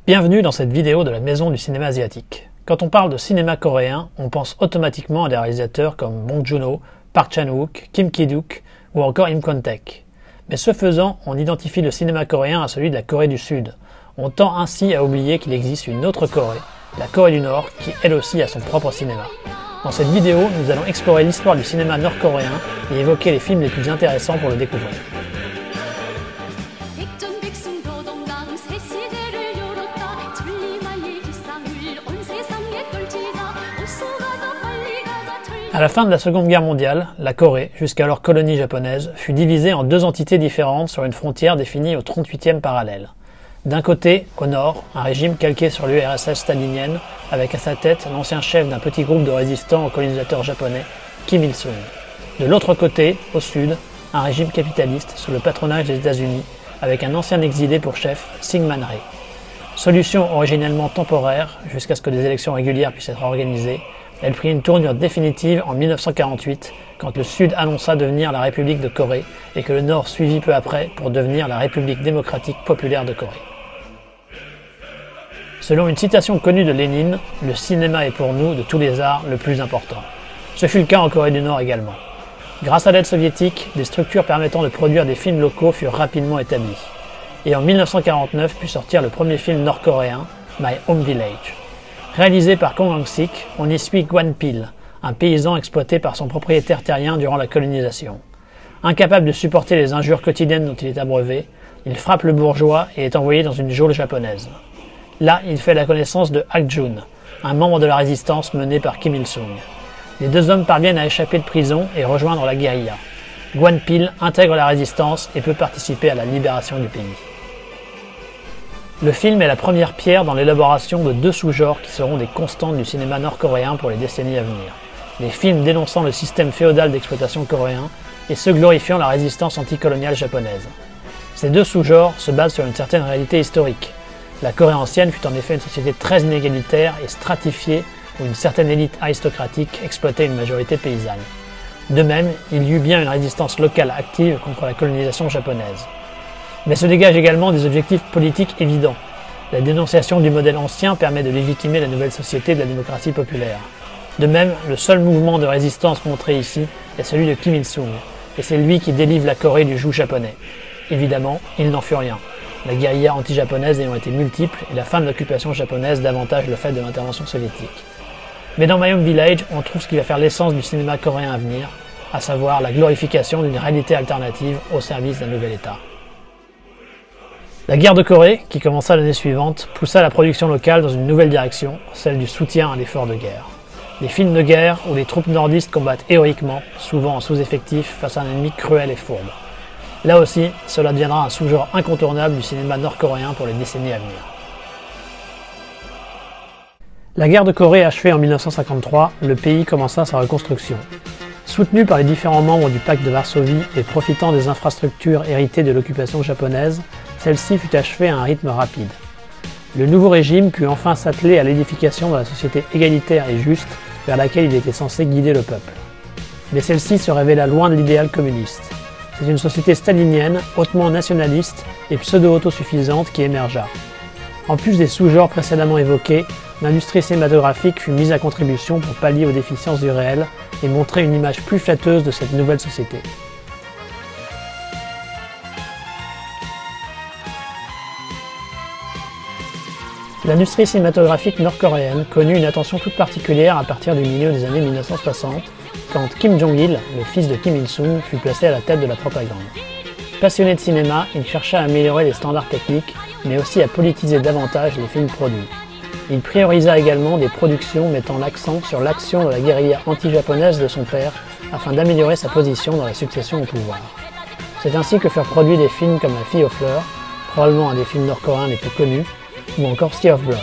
Bienvenue dans cette vidéo de la Maison du cinéma asiatique. Quand on parle de cinéma coréen, on pense automatiquement à des réalisateurs comme Bong Joon-ho, Park Chan-wook, Kim Ki-duk ou encore Im Kwon-taek. Mais ce faisant, on identifie le cinéma coréen à celui de la Corée du Sud. On tend ainsi à oublier qu'il existe une autre Corée, la Corée du Nord, qui elle aussi a son propre cinéma. Dans cette vidéo, nous allons explorer l'histoire du cinéma nord-coréen et évoquer les films les plus intéressants pour le découvrir. À la fin de la Seconde Guerre mondiale, la Corée, jusqu'alors colonie japonaise, fut divisée en deux entités différentes sur une frontière définie au 38e parallèle. D'un côté, au nord, un régime calqué sur l'URSS stalinienne, avec à sa tête l'ancien chef d'un petit groupe de résistants aux colonisateurs japonais, Kim Il-sung. De l'autre côté, au sud, un régime capitaliste sous le patronage des États-Unis, avec un ancien exilé pour chef, Syngman Rhee. Solution originellement temporaire, jusqu'à ce que des élections régulières puissent être organisées, elle prit une tournure définitive en 1948, quand le Sud annonça devenir la République de Corée et que le Nord suivit peu après pour devenir la République démocratique populaire de Corée. Selon une citation connue de Lénine, le cinéma est pour nous, de tous les arts, le plus important. Ce fut le cas en Corée du Nord également. Grâce à l'aide soviétique, des structures permettant de produire des films locaux furent rapidement établies. Et en 1949 put sortir le premier film nord-coréen, My Home Village. Réalisé par Kong Hang-sik, on y suit Gwan Pil, un paysan exploité par son propriétaire terrien durant la colonisation. Incapable de supporter les injures quotidiennes dont il est abreuvé, il frappe le bourgeois et est envoyé dans une geôle japonaise. Là, il fait la connaissance de Hak-jun, un membre de la résistance menée par Kim Il-sung. Les deux hommes parviennent à échapper de prison et rejoindre la guérilla. Gwan Pil intègre la résistance et peut participer à la libération du pays. Le film est la première pierre dans l'élaboration de deux sous-genres qui seront des constantes du cinéma nord-coréen pour les décennies à venir. Les films dénonçant le système féodal d'exploitation coréen et ceux glorifiant la résistance anticoloniale japonaise. Ces deux sous-genres se basent sur une certaine réalité historique. La Corée ancienne fut en effet une société très inégalitaire et stratifiée où une certaine élite aristocratique exploitait une majorité paysanne. De même, il y eut bien une résistance locale active contre la colonisation japonaise. Mais se dégagent également des objectifs politiques évidents. La dénonciation du modèle ancien permet de légitimer la nouvelle société de la démocratie populaire. De même, le seul mouvement de résistance montré ici est celui de Kim Il-sung, et c'est lui qui délivre la Corée du joug japonais. Évidemment, il n'en fut rien, la guérilla anti-japonaise ayant été multiple et la fin de l'occupation japonaise davantage le fait de l'intervention soviétique. Mais dans My Home Village, on trouve ce qui va faire l'essence du cinéma coréen à venir, à savoir la glorification d'une réalité alternative au service d'un nouvel État. La guerre de Corée, qui commença l'année suivante, poussa la production locale dans une nouvelle direction, celle du soutien à l'effort de guerre. Des films de guerre où les troupes nordistes combattent héroïquement, souvent en sous-effectif, face à un ennemi cruel et fourbe. Là aussi, cela deviendra un sous-genre incontournable du cinéma nord-coréen pour les décennies à venir. La guerre de Corée achevée en 1953, le pays commença sa reconstruction. Soutenu par les différents membres du pacte de Varsovie et profitant des infrastructures héritées de l'occupation japonaise, celle-ci fut achevée à un rythme rapide. Le nouveau régime put enfin s'atteler à l'édification de la société égalitaire et juste vers laquelle il était censé guider le peuple. Mais celle-ci se révéla loin de l'idéal communiste. C'est une société stalinienne, hautement nationaliste et pseudo-autosuffisante qui émergea. En plus des sous-genres précédemment évoqués, l'industrie cinématographique fut mise à contribution pour pallier aux déficiences du réel et montrer une image plus flatteuse de cette nouvelle société. L'industrie cinématographique nord-coréenne connut une attention toute particulière à partir du milieu des années 1960, quand Kim Jong-il, le fils de Kim Il-sung, fut placé à la tête de la propagande. Passionné de cinéma, il chercha à améliorer les standards techniques, mais aussi à politiser davantage les films produits. Il priorisa également des productions mettant l'accent sur l'action de la guérilla anti-japonaise de son père, afin d'améliorer sa position dans la succession au pouvoir. C'est ainsi que furent produits des films comme La fille aux fleurs, probablement un des films nord-coréens les plus connus, ou encore Sea of Blood.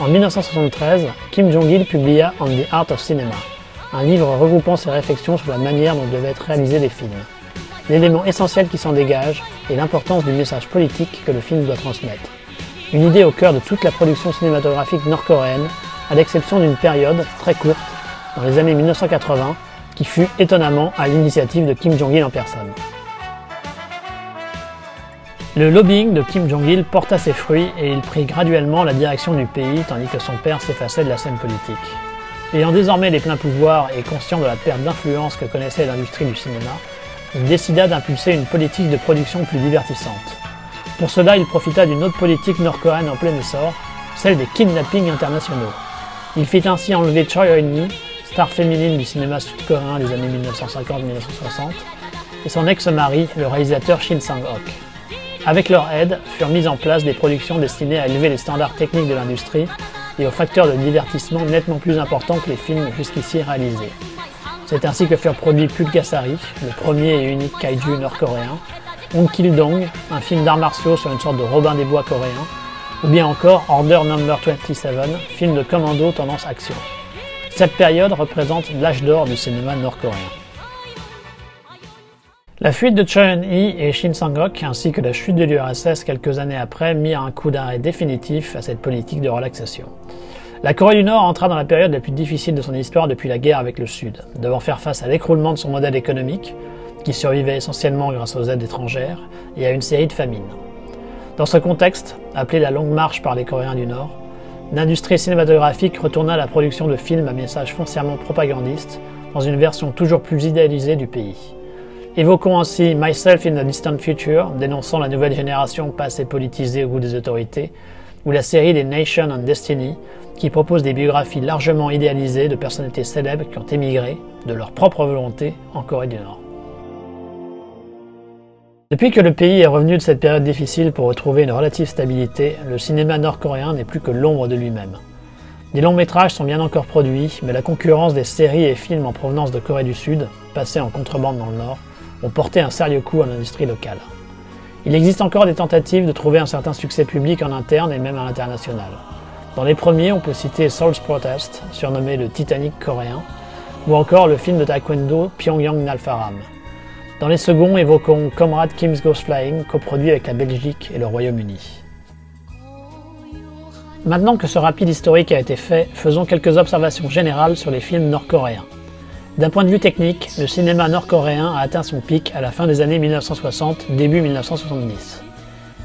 En 1973, Kim Jong-il publia On the Art of Cinema, un livre regroupant ses réflexions sur la manière dont devaient être réalisés les films. L'élément essentiel qui s'en dégage est l'importance du message politique que le film doit transmettre. Une idée au cœur de toute la production cinématographique nord-coréenne, à l'exception d'une période très courte, dans les années 1980, qui fut étonnamment à l'initiative de Kim Jong-il en personne. Le lobbying de Kim Jong-il porta ses fruits et il prit graduellement la direction du pays tandis que son père s'effaçait de la scène politique. Ayant désormais les pleins pouvoirs et conscient de la perte d'influence que connaissait l'industrie du cinéma, il décida d'impulser une politique de production plus divertissante. Pour cela, il profita d'une autre politique nord-coréenne en plein essor, celle des kidnappings internationaux. Il fit ainsi enlever Choi Eun-hee, star féminine du cinéma sud-coréen des années 1950-1960, et son ex-mari, le réalisateur Shin Sang-ok. Avec leur aide, furent mises en place des productions destinées à élever les standards techniques de l'industrie et aux facteurs de divertissement nettement plus importants que les films jusqu'ici réalisés. C'est ainsi que furent produits Pulgasari, le premier et unique kaiju nord-coréen, Hong Kil-dong, un film d'arts martiaux sur une sorte de Robin des Bois coréen, ou bien encore Order No. 27, film de commando tendance action. Cette période représente l'âge d'or du cinéma nord-coréen. La fuite de Choi Eun-hee et Shin Sang-ok, ainsi que la chute de l'URSS quelques années après, mirent un coup d'arrêt définitif à cette politique de relaxation. La Corée du Nord entra dans la période la plus difficile de son histoire depuis la guerre avec le Sud, devant faire face à l'écroulement de son modèle économique, qui survivait essentiellement grâce aux aides étrangères, et à une série de famines. Dans ce contexte, appelé la Longue Marche par les Coréens du Nord, l'industrie cinématographique retourna à la production de films à message foncièrement propagandiste, dans une version toujours plus idéalisée du pays. Évoquons ainsi Myself in the Distant Future, dénonçant la nouvelle génération pas assez politisée au goût des autorités, ou la série des Nation and Destiny, qui propose des biographies largement idéalisées de personnalités célèbres qui ont émigré, de leur propre volonté, en Corée du Nord. Depuis que le pays est revenu de cette période difficile pour retrouver une relative stabilité, le cinéma nord-coréen n'est plus que l'ombre de lui-même. Des longs métrages sont bien encore produits, mais la concurrence des séries et films en provenance de Corée du Sud, passés en contrebande dans le Nord, ont porté un sérieux coup à l'industrie locale. Il existe encore des tentatives de trouver un certain succès public en interne et même à l'international. Dans les premiers, on peut citer Seoul's Protest, surnommé le Titanic coréen, ou encore le film de taekwondo Pyongyang Nalfaram. Dans les seconds, évoquons Comrade Kim's Goes Flying, coproduit avec la Belgique et le Royaume-Uni. Maintenant que ce rapide historique a été fait, faisons quelques observations générales sur les films nord-coréens. D'un point de vue technique, le cinéma nord-coréen a atteint son pic à la fin des années 1960, début 1970.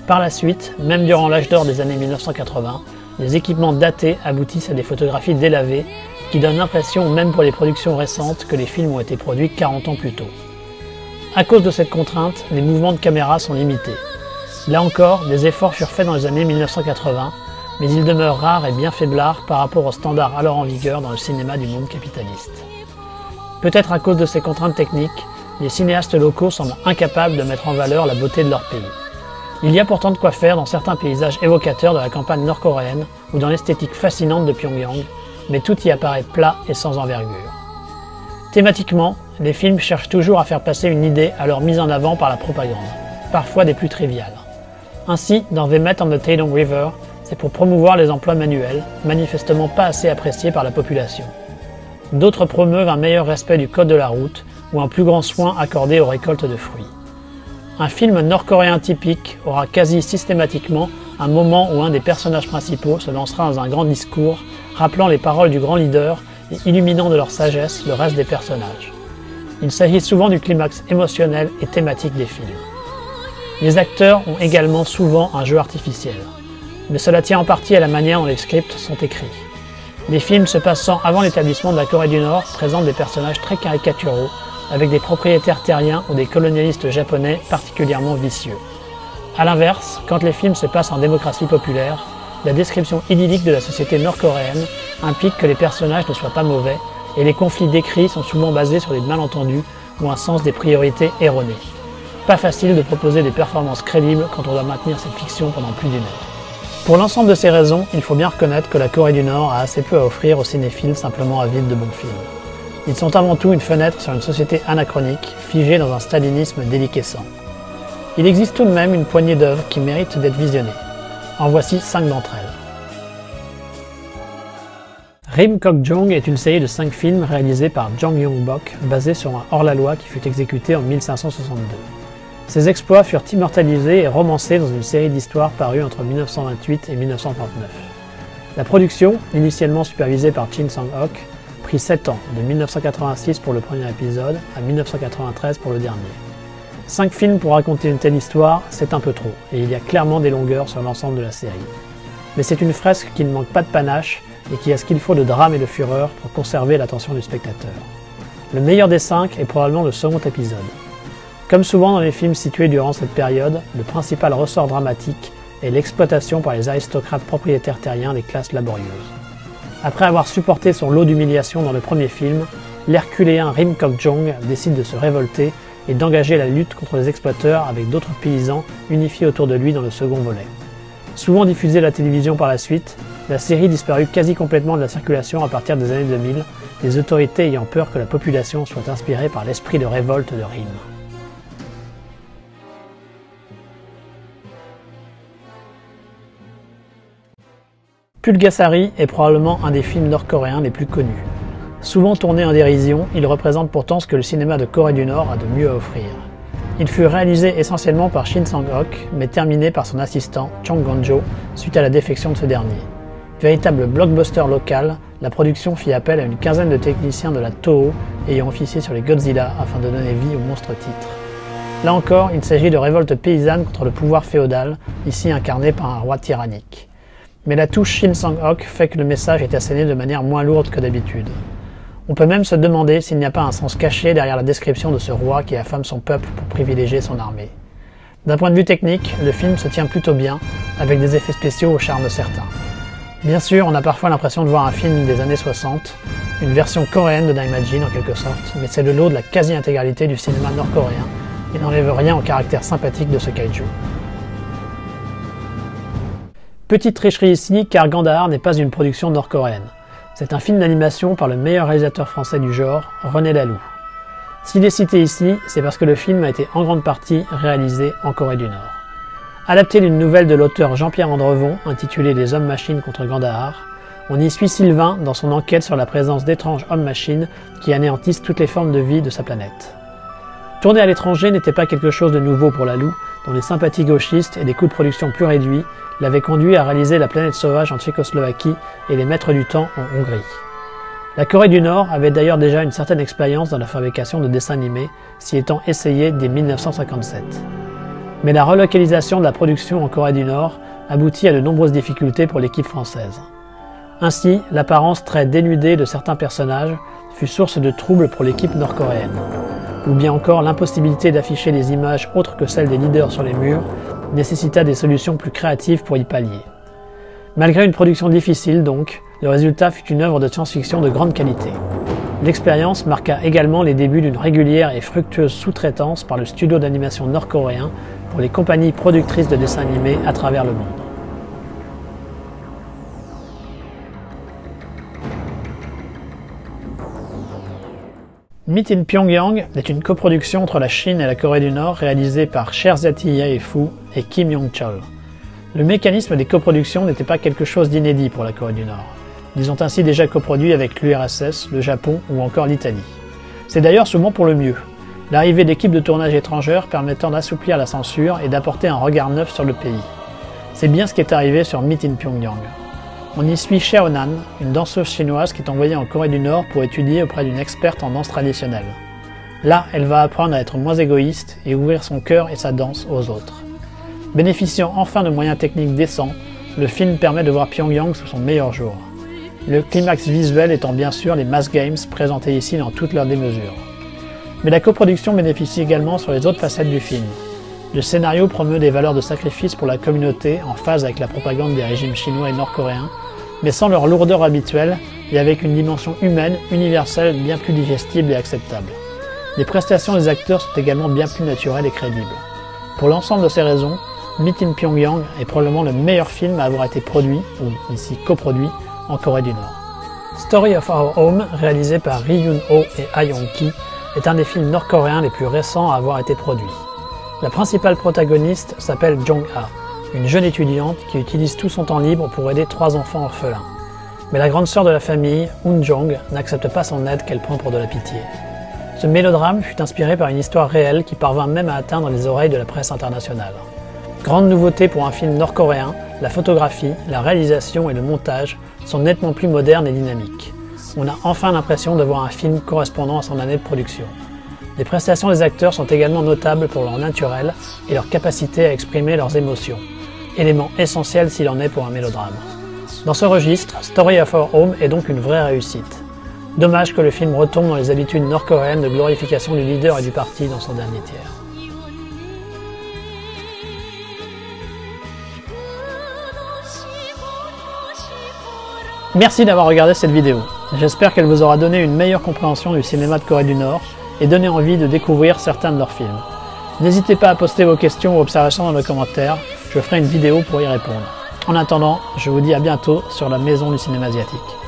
Par la suite, même durant l'âge d'or des années 1980, les équipements datés aboutissent à des photographies délavées qui donnent l'impression, même pour les productions récentes, que les films ont été produits 40 ans plus tôt. À cause de cette contrainte, les mouvements de caméra sont limités. Là encore, des efforts furent faits dans les années 1980, mais ils demeurent rares et bien faiblards par rapport aux standards alors en vigueur dans le cinéma du monde capitaliste. Peut-être à cause de ces contraintes techniques, les cinéastes locaux semblent incapables de mettre en valeur la beauté de leur pays. Il y a pourtant de quoi faire dans certains paysages évocateurs de la campagne nord-coréenne ou dans l'esthétique fascinante de Pyongyang, mais tout y apparaît plat et sans envergure. Thématiquement, les films cherchent toujours à faire passer une idée alors mise en avant par la propagande, parfois des plus triviales. Ainsi, dans The Met on the Taedong River, c'est pour promouvoir les emplois manuels, manifestement pas assez appréciés par la population. D'autres promeuvent un meilleur respect du code de la route ou un plus grand soin accordé aux récoltes de fruits. Un film nord-coréen typique aura quasi systématiquement un moment où un des personnages principaux se lancera dans un grand discours, rappelant les paroles du grand leader et illuminant de leur sagesse le reste des personnages. Il s'agit souvent du climax émotionnel et thématique des films. Les acteurs ont également souvent un jeu artificiel, mais cela tient en partie à la manière dont les scripts sont écrits. Les films se passant avant l'établissement de la Corée du Nord présentent des personnages très caricaturaux, avec des propriétaires terriens ou des colonialistes japonais particulièrement vicieux. A l'inverse, quand les films se passent en démocratie populaire, la description idyllique de la société nord-coréenne implique que les personnages ne soient pas mauvais, et les conflits décrits sont souvent basés sur des malentendus ou un sens des priorités erroné. Pas facile de proposer des performances crédibles quand on doit maintenir cette fiction pendant plus d'une heure. Pour l'ensemble de ces raisons, il faut bien reconnaître que la Corée du Nord a assez peu à offrir aux cinéphiles simplement avides de bons films. Ils sont avant tout une fenêtre sur une société anachronique, figée dans un stalinisme déliquescent. Il existe tout de même une poignée d'œuvres qui méritent d'être visionnées. En voici 5 d'entre elles. Rim Kok-jong est une série de 5 films réalisés par Jang Yong-bok, basée sur un hors-la-loi qui fut exécuté en 1562. Ses exploits furent immortalisés et romancés dans une série d'histoires parues entre 1928 et 1939. La production, initialement supervisée par Shin Sang-ok, prit 7 ans, de 1986 pour le premier épisode à 1993 pour le dernier. 5 films pour raconter une telle histoire, c'est un peu trop, et il y a clairement des longueurs sur l'ensemble de la série. Mais c'est une fresque qui ne manque pas de panache et qui a ce qu'il faut de drame et de fureur pour conserver l'attention du spectateur. Le meilleur des 5 est probablement le second épisode. Comme souvent dans les films situés durant cette période, le principal ressort dramatique est l'exploitation par les aristocrates propriétaires terriens des classes laborieuses. Après avoir supporté son lot d'humiliation dans le premier film, l'herculéen Rim Kok-jong décide de se révolter et d'engager la lutte contre les exploiteurs avec d'autres paysans unifiés autour de lui dans le second volet. Souvent diffusée à la télévision par la suite, la série disparut quasi complètement de la circulation à partir des années 2000, les autorités ayant peur que la population soit inspirée par l'esprit de révolte de Rim. Pulgasari est probablement un des films nord-coréens les plus connus. Souvent tourné en dérision, il représente pourtant ce que le cinéma de Corée du Nord a de mieux à offrir. Il fut réalisé essentiellement par Shin Sang-ok, mais terminé par son assistant, Chong Gon-jo, suite à la défection de ce dernier. Véritable blockbuster local, la production fit appel à une quinzaine de techniciens de la Toho ayant officié sur les Godzilla afin de donner vie au monstre titre. Là encore, il s'agit de révolte paysanne contre le pouvoir féodal, ici incarné par un roi tyrannique. Mais la touche Shin Sang-ok fait que le message est asséné de manière moins lourde que d'habitude. On peut même se demander s'il n'y a pas un sens caché derrière la description de ce roi qui affame son peuple pour privilégier son armée. D'un point de vue technique, le film se tient plutôt bien, avec des effets spéciaux au charme certain. Bien sûr, on a parfois l'impression de voir un film des années 60, une version coréenne de Daimajin en quelque sorte, mais c'est le lot de la quasi-intégralité du cinéma nord-coréen et n'enlève rien au caractère sympathique de ce kaiju. Petite tricherie ici, car Gandahar n'est pas une production nord-coréenne. C'est un film d'animation par le meilleur réalisateur français du genre, René Laloux. S'il est cité ici, c'est parce que le film a été en grande partie réalisé en Corée du Nord. Adapté d'une nouvelle de l'auteur Jean-Pierre Andrevon, intitulée Les Hommes-Machines contre Gandahar, on y suit Sylvain dans son enquête sur la présence d'étranges hommes-machines qui anéantissent toutes les formes de vie de sa planète. Tourner à l'étranger n'était pas quelque chose de nouveau pour Laloux, dont les sympathies gauchistes et des coûts de production plus réduits l'avaient conduit à réaliser La Planète Sauvage en Tchécoslovaquie et Les Maîtres du Temps en Hongrie. La Corée du Nord avait d'ailleurs déjà une certaine expérience dans la fabrication de dessins animés, s'y étant essayée dès 1957. Mais la relocalisation de la production en Corée du Nord aboutit à de nombreuses difficultés pour l'équipe française. Ainsi, l'apparence très dénudée de certains personnages fut source de troubles pour l'équipe nord-coréenne. Ou bien encore l'impossibilité d'afficher des images autres que celles des leaders sur les murs nécessita des solutions plus créatives pour y pallier. Malgré une production difficile donc, le résultat fut une œuvre de science-fiction de grande qualité. L'expérience marqua également les débuts d'une régulière et fructueuse sous-traitance par le studio d'animation nord-coréen pour les compagnies productrices de dessins animés à travers le monde. Meet in Pyongyang est une coproduction entre la Chine et la Corée du Nord réalisée par Sherzati Yaefu et Kim Yong-chol. Le mécanisme des coproductions n'était pas quelque chose d'inédit pour la Corée du Nord. Ils ont ainsi déjà coproduit avec l'URSS, le Japon ou encore l'Italie. C'est d'ailleurs souvent pour le mieux. L'arrivée d'équipes de tournage étrangères permettant d'assouplir la censure et d'apporter un regard neuf sur le pays. C'est bien ce qui est arrivé sur Meet in Pyongyang. On y suit Cheonan, une danseuse chinoise qui est envoyée en Corée du Nord pour étudier auprès d'une experte en danse traditionnelle. Là, elle va apprendre à être moins égoïste et ouvrir son cœur et sa danse aux autres. Bénéficiant enfin de moyens techniques décents, le film permet de voir Pyongyang sous son meilleur jour. Le climax visuel étant bien sûr les Mass Games présentés ici dans toute leur démesure. Mais la coproduction bénéficie également sur les autres facettes du film. Le scénario promeut des valeurs de sacrifice pour la communauté en phase avec la propagande des régimes chinois et nord-coréens, mais sans leur lourdeur habituelle et avec une dimension humaine, universelle, bien plus digestible et acceptable. Les prestations des acteurs sont également bien plus naturelles et crédibles. Pour l'ensemble de ces raisons, Meet in Pyongyang est probablement le meilleur film à avoir été produit, ou ici coproduit, en Corée du Nord. Story of Our Home, réalisé par Ri Yun-ho et Ah Yong-ki, est un des films nord-coréens les plus récents à avoir été produit. La principale protagoniste s'appelle Jong-ha, une jeune étudiante qui utilise tout son temps libre pour aider 3 enfants orphelins. Mais la grande sœur de la famille, Eun-jong, n'accepte pas son aide qu'elle prend pour de la pitié. Ce mélodrame fut inspiré par une histoire réelle qui parvint même à atteindre les oreilles de la presse internationale. Grande nouveauté pour un film nord-coréen, la photographie, la réalisation et le montage sont nettement plus modernes et dynamiques. On a enfin l'impression de voir un film correspondant à son année de production. Les prestations des acteurs sont également notables pour leur naturel et leur capacité à exprimer leurs émotions, élément essentiel s'il en est pour un mélodrame. Dans ce registre, Story of Our Home est donc une vraie réussite. Dommage que le film retombe dans les habitudes nord-coréennes de glorification du leader et du parti dans son dernier tiers. Merci d'avoir regardé cette vidéo. J'espère qu'elle vous aura donné une meilleure compréhension du cinéma de Corée du Nord et donné envie de découvrir certains de leurs films. N'hésitez pas à poster vos questions ou observations dans les commentaires, je ferai une vidéo pour y répondre. En attendant, je vous dis à bientôt sur la Maison du cinéma asiatique.